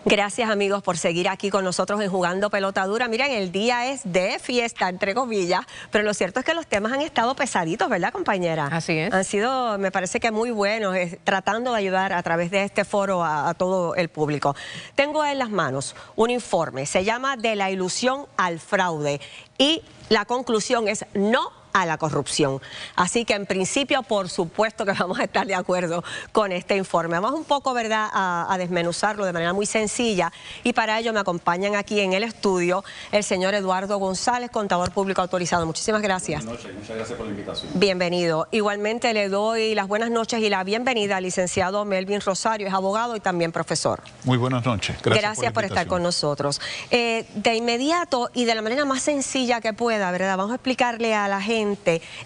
Gracias, amigos, por seguir aquí con nosotros en Jugando Pelota Dura. Miren, el día es de fiesta, entre comillas, pero lo cierto es que los temas han estado pesaditos, ¿verdad, compañera? Así es. Han sido, me parece que muy buenos, tratando de ayudar a través de este foro a todo el público. Tengo en las manos un informe, se llama De la ilusión al fraude, y la conclusión es no a la corrupción. Así que en principio, por supuesto que vamos a estar de acuerdo con este informe. Vamos un poco, ¿verdad?, a desmenuzarlo de manera muy sencilla, y para ello me acompañan aquí en el estudio el señor Eduardo González, contador público autorizado. Muchísimas gracias. Buenas noches, muchas gracias por la invitación. Bienvenido. Igualmente le doy las buenas noches y la bienvenida al licenciado Melvin Rosario, es abogado y también profesor. Muy buenas noches. Gracias por estar con nosotros. De inmediato y de la manera más sencilla que pueda, ¿verdad?, vamos a explicarle a la gente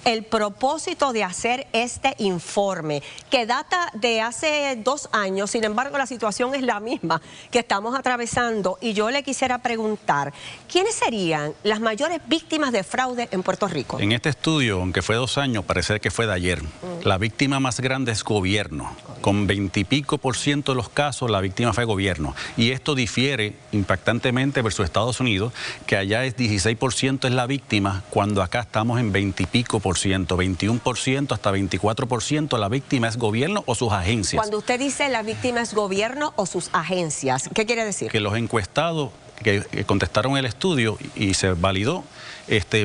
el propósito de hacer este informe, que data de hace 2 años, sin embargo la situación es la misma que estamos atravesando, y yo le quisiera preguntar, ¿quiénes serían las mayores víctimas de fraude en Puerto Rico? En este estudio, aunque fue 2 años, parece que fue de ayer, la víctima más grande es gobierno. Con 20 y pico % de los casos, la víctima fue gobierno. Y esto difiere impactantemente versus Estados Unidos, que allá es 16% es la víctima, cuando acá estamos en 20 y pico %, 21% hasta 24%, la víctima es gobierno o sus agencias. Cuando usted dice la víctima es gobierno o sus agencias, ¿qué quiere decir? Que los encuestados que contestaron el estudio y se validó,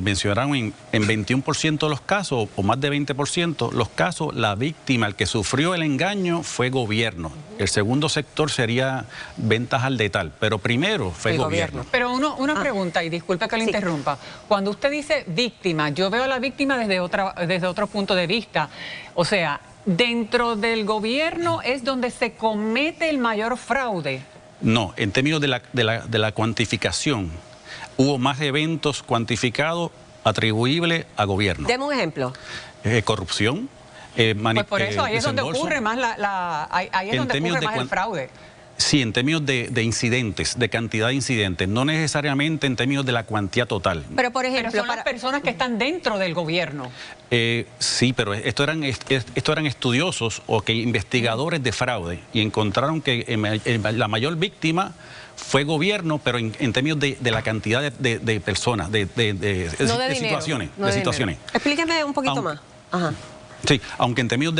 mencionaron en 21% de los casos, o más de 20%, los casos, la víctima, el que sufrió el engaño, fue gobierno. El segundo sector sería ventas al detal, pero primero fue gobierno. Pero una pregunta, y disculpe que lo interrumpa. Cuando usted dice víctima, yo veo a la víctima desde otro punto de vista. O sea, dentro del gobierno es donde se comete el mayor fraude. No, en términos de la cuantificación, hubo más eventos cuantificados atribuibles a gobierno. Deme un ejemplo. Corrupción. Pues por eso ahí es donde ocurre más el fraude. Sí, en términos de incidentes, de cantidad de incidentes, no necesariamente en términos de la cuantía total. Pero por ejemplo, son las personas que están dentro del gobierno. Sí, pero esto eran estudiosos o que investigadores de fraude, y encontraron que la mayor víctima fue gobierno, pero en términos de la cantidad de personas, de situaciones. Explíqueme un poquito más. Ajá. Sí, aunque en términos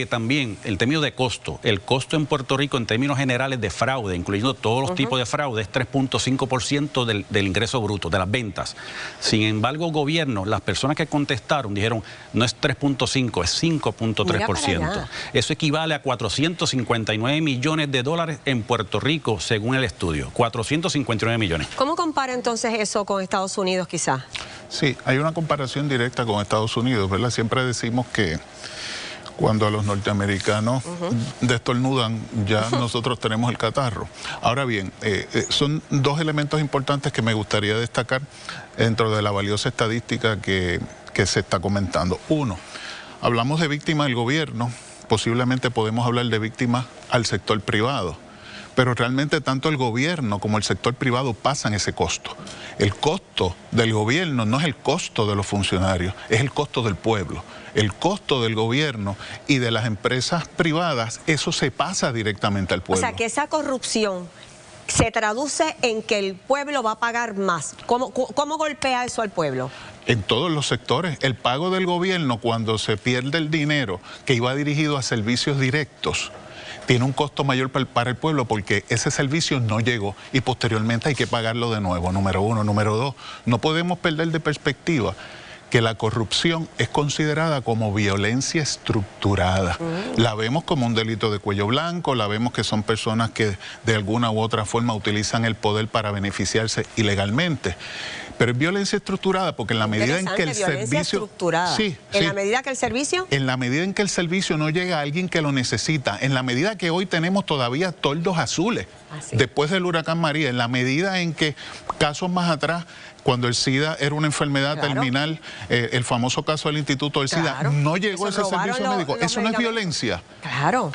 también, el término de costo, el costo en Puerto Rico en términos generales de fraude, incluyendo todos los tipos de fraude, es 3.5% del ingreso bruto, de las ventas. Sin embargo, gobierno, las personas que contestaron dijeron, no es 3.5, es 5.3%. Eso equivale a 459 millones de dólares en Puerto Rico, según el estudio. 459 millones. ¿Cómo compara entonces eso con Estados Unidos, quizás? Sí, hay una comparación directa con Estados Unidos, ¿verdad? Siempre decimos que cuando a los norteamericanos destornudan, ya nosotros tenemos el catarro. Ahora bien, son 2 elementos importantes que me gustaría destacar dentro de la valiosa estadística que se está comentando. Uno, hablamos de víctimas del gobierno, posiblemente podemos hablar de víctimas al sector privado. Pero realmente tanto el gobierno como el sector privado pasan ese costo. El costo del gobierno no es el costo de los funcionarios, es el costo del pueblo. El costo del gobierno y de las empresas privadas, eso se pasa directamente al pueblo. O sea, que esa corrupción se traduce en que el pueblo va a pagar más. ¿Cómo golpea eso al pueblo? En todos los sectores. El pago del gobierno, cuando se pierde el dinero que iba dirigido a servicios directos, tiene un costo mayor para el pueblo, porque ese servicio no llegó y posteriormente hay que pagarlo de nuevo, número 1. Número 2, no podemos perder de perspectiva que la corrupción es considerada como violencia estructurada. La vemos como un delito de cuello blanco, la vemos que son personas que de alguna u otra forma utilizan el poder para beneficiarse ilegalmente. Pero es violencia estructurada porque en la medida en que el servicio... ¿En la medida que el servicio? En la medida en que el servicio no llega a alguien que lo necesita, en la medida que hoy tenemos todavía toldos azules, después del huracán María, en la medida en que casos más atrás, cuando el SIDA era una enfermedad terminal, el famoso caso del Instituto del SIDA, no llegó ese servicio médico. Eso no es violencia.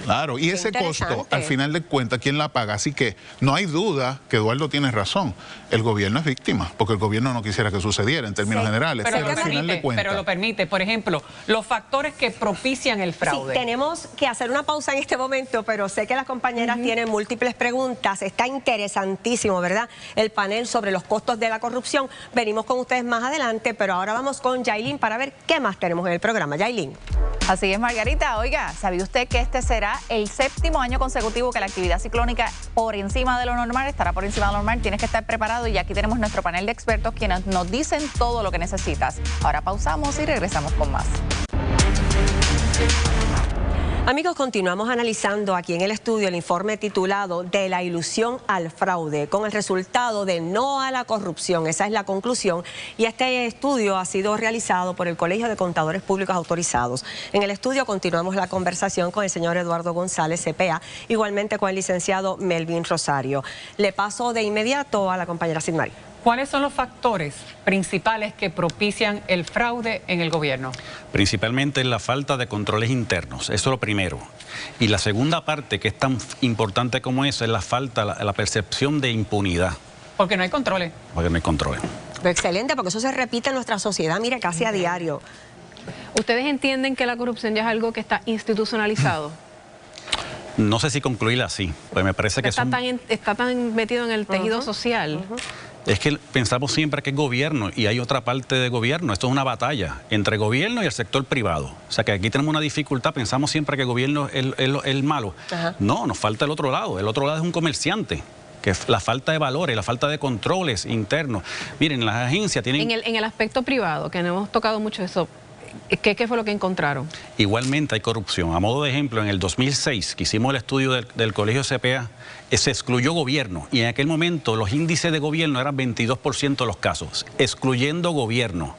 Claro, y ese costo, al final de cuentas, ¿quién la paga? Así que no hay duda que Eduardo tiene razón. El gobierno es víctima, porque el gobierno no quisiera que sucediera en términos generales. Pero lo permite. Por ejemplo, los factores que propician el fraude. Sí, tenemos que hacer una pausa en este momento, pero sé que las compañeras tienen múltiples preguntas. Está interesantísimo, ¿verdad? El panel sobre los costos de la corrupción. Venimos con ustedes más adelante, pero ahora vamos con Yailin para ver qué más tenemos en el programa. Yailin. Así es, Margarita. Oiga, ¿sabía usted que este será el 7º año consecutivo que la actividad ciclónica por encima de lo normal, estará por encima de lo normal? Tienes que estar preparado y aquí tenemos nuestro panel de expertos quienes nos dicen todo lo que necesitas. Ahora pausamos y regresamos con más. Amigos, continuamos analizando aquí en el estudio el informe titulado De la ilusión al fraude, con el resultado de no a la corrupción. Esa es la conclusión. Y este estudio ha sido realizado por el Colegio de Contadores Públicos Autorizados. En el estudio continuamos la conversación con el señor Eduardo González, CPA, igualmente con el licenciado Melvin Rosario. Le paso de inmediato a la compañera Sidmari. ¿Cuáles son los factores principales que propician el fraude en el gobierno? Principalmente la falta de controles internos, eso es lo primero. Y la segunda parte, que es tan importante como eso, es la falta, la percepción de impunidad. Porque no hay controles. Porque no hay controles. Excelente, porque eso se repite en nuestra sociedad, mire, casi a diario. ¿Ustedes entienden que la corrupción ya es algo que está institucionalizado? No sé si concluirla así, pues me parece que está tan metido en el tejido social. Es que pensamos siempre que es gobierno y hay otra parte de gobierno. Esto es una batalla entre gobierno y el sector privado. O sea que aquí tenemos una dificultad, pensamos siempre que el gobierno es el malo. No, nos falta el otro lado. El otro lado es un comerciante. Que es la falta de valores, la falta de controles internos. Miren, las agencias tienen... En el aspecto privado, que no hemos tocado mucho eso, ¿qué fue lo que encontraron? Igualmente hay corrupción. A modo de ejemplo, en el 2006, que hicimos el estudio del Colegio CPA, se excluyó gobierno y en aquel momento los índices de gobierno eran 22% de los casos, excluyendo gobierno.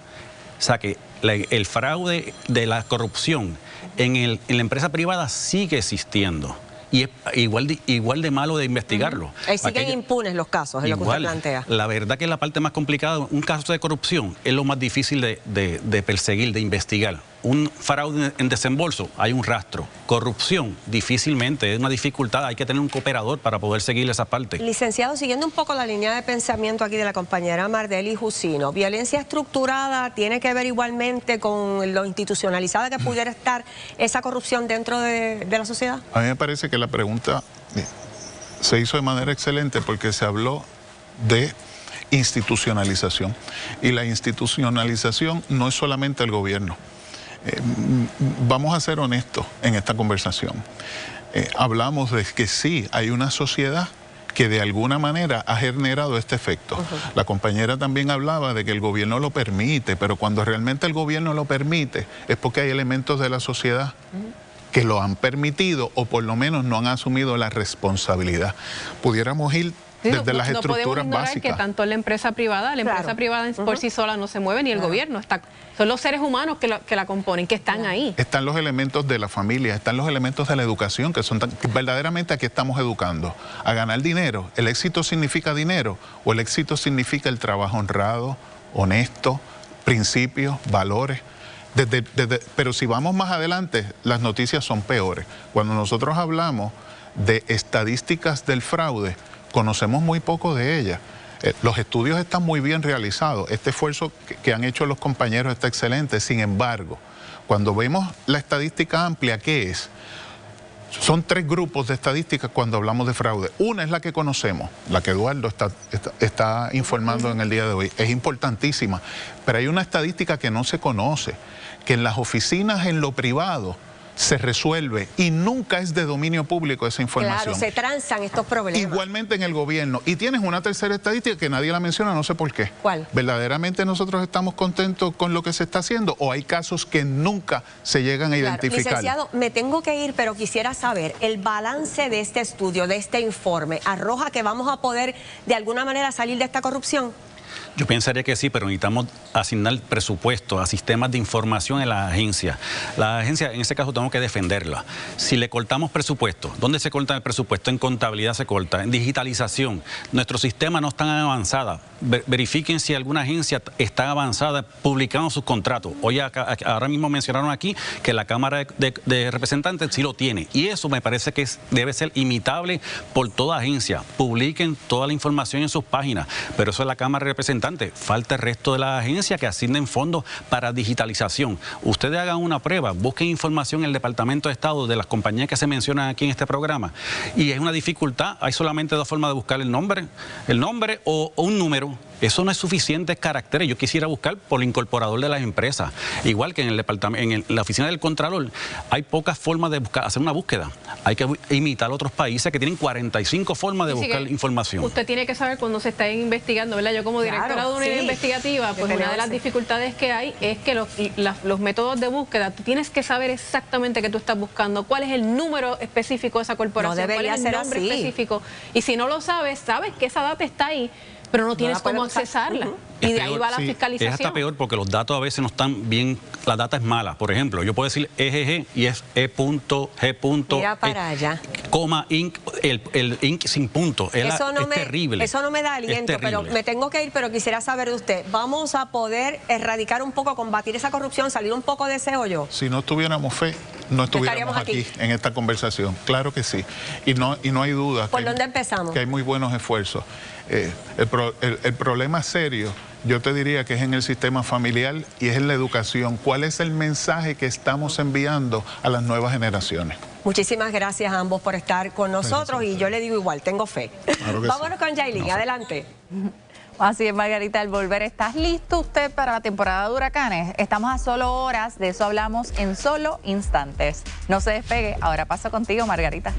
O sea que el fraude de la corrupción en la empresa privada sigue existiendo. Y es igual de malo de investigarlo. Ahí siguen impunes los casos, es lo que usted plantea. La verdad que la parte más complicada, un caso de corrupción, es lo más difícil de perseguir, de investigar. Un fraude en desembolso, hay un rastro. Corrupción, difícilmente, es una dificultad, hay que tener un cooperador para poder seguir esa parte. Licenciado, siguiendo un poco la línea de pensamiento aquí de la compañera Mardeli Jusino, ¿violencia estructurada tiene que ver igualmente con lo institucionalizada que pudiera estar esa corrupción dentro de la sociedad? A mí me parece que la pregunta se hizo de manera excelente porque se habló de institucionalización. Y la institucionalización no es solamente el gobierno. Vamos a ser honestos en esta conversación. Hablamos de que sí, hay una sociedad que de alguna manera ha generado este efecto. La compañera también hablaba de que el gobierno lo permite, pero cuando realmente el gobierno lo permite es porque hay elementos de la sociedad que lo han permitido o por lo menos no han asumido la responsabilidad. Pudiéramos ir desde las estructuras básicas. Que tanto la empresa privada por sí sola no se mueve, ni el gobierno. Son los seres humanos que la componen, que están ahí. Están los elementos de la familia, están los elementos de la educación, que verdaderamente aquí estamos educando a ganar dinero. ¿El éxito significa dinero o el éxito significa el trabajo honrado, honesto, principios, valores? Pero si vamos más adelante, las noticias son peores. Cuando nosotros hablamos de estadísticas del fraude, conocemos muy poco de ellas. Los estudios están muy bien realizados. Este esfuerzo que han hecho los compañeros está excelente. Sin embargo, cuando vemos la estadística amplia, ¿qué es? Son 3 grupos de estadísticas cuando hablamos de fraude. Una es la que conocemos, la que Eduardo está informando en el día de hoy. Es importantísima, pero hay una estadística que no se conoce, que en las oficinas en lo privado se resuelve y nunca es de dominio público esa información. Claro, se transan estos problemas. Igualmente en el gobierno. Y tienes una tercera estadística que nadie la menciona, no sé por qué. ¿Cuál? ¿Verdaderamente nosotros estamos contentos con lo que se está haciendo o hay casos que nunca se llegan a identificar? Licenciado, me tengo que ir, pero quisiera saber, el balance de este estudio, de este informe, ¿arroja que vamos a poder de alguna manera salir de esta corrupción? Yo pensaría que sí, pero necesitamos asignar presupuesto a sistemas de información en las agencias. La agencia, en ese caso, tenemos que defenderla. Si le cortamos presupuesto, ¿dónde se corta el presupuesto? En contabilidad se corta, en digitalización. Nuestros sistemas no están avanzados. verifiquen si alguna agencia está avanzada publicando sus contratos. Hoy ahora mismo mencionaron aquí que la Cámara de Representantes sí lo tiene, y eso me parece que debe ser imitable por toda agencia. Publiquen toda la información en sus páginas, pero eso es la Cámara de Representantes. Falta el resto de las agencias que asignen fondos para digitalización. Ustedes hagan una prueba, busquen información en el Departamento de Estado de las compañías que se mencionan aquí en este programa, y es una dificultad. Hay solamente dos formas de buscar el nombre o un número. Eso no es suficiente caracteres. Yo quisiera buscar por el incorporador de las empresas. Igual que en el departamento, en la oficina del Contralor, hay pocas formas de hacer una búsqueda. Hay que imitar otros países que tienen 45 formas de buscar información. Usted tiene que saber cuando se está investigando, ¿verdad? Yo como directora de una unidad investigativa, pues una de las dificultades que hay es que los métodos de búsqueda, tú tienes que saber exactamente qué tú estás buscando, cuál es el número específico de esa corporación, cuál es el nombre específico. Y si no lo sabes, sabes que esa data está ahí, pero no tienes cómo accesarla. Y de ahí va la fiscalización. Es hasta peor porque los datos a veces no están bien, la data es mala. Por ejemplo, yo puedo decir EGG y es E.G. Mira para allá. Coma, Inc, el Inc sin punto. Es terrible. Eso no me da aliento, pero me tengo que ir, pero quisiera saber de usted, ¿vamos a poder erradicar un poco, combatir esa corrupción, salir un poco de ese hoyo? Si no tuviéramos fe, no estuviéramos aquí en esta conversación. Claro que sí. Y no hay duda. ¿Por dónde empezamos? Que hay muy buenos esfuerzos. El problema serio, yo te diría que es en el sistema familiar y es en la educación. ¿Cuál es el mensaje que estamos enviando a las nuevas generaciones? Muchísimas gracias a ambos por estar con nosotros, y yo le digo igual, tengo fe. Claro que vámonos con Yailin, adelante. Así es, Margarita, al volver, ¿estás listo usted para la temporada de huracanes? Estamos a solo horas, de eso hablamos en solo instantes. No se despegue, ahora paso contigo, Margarita.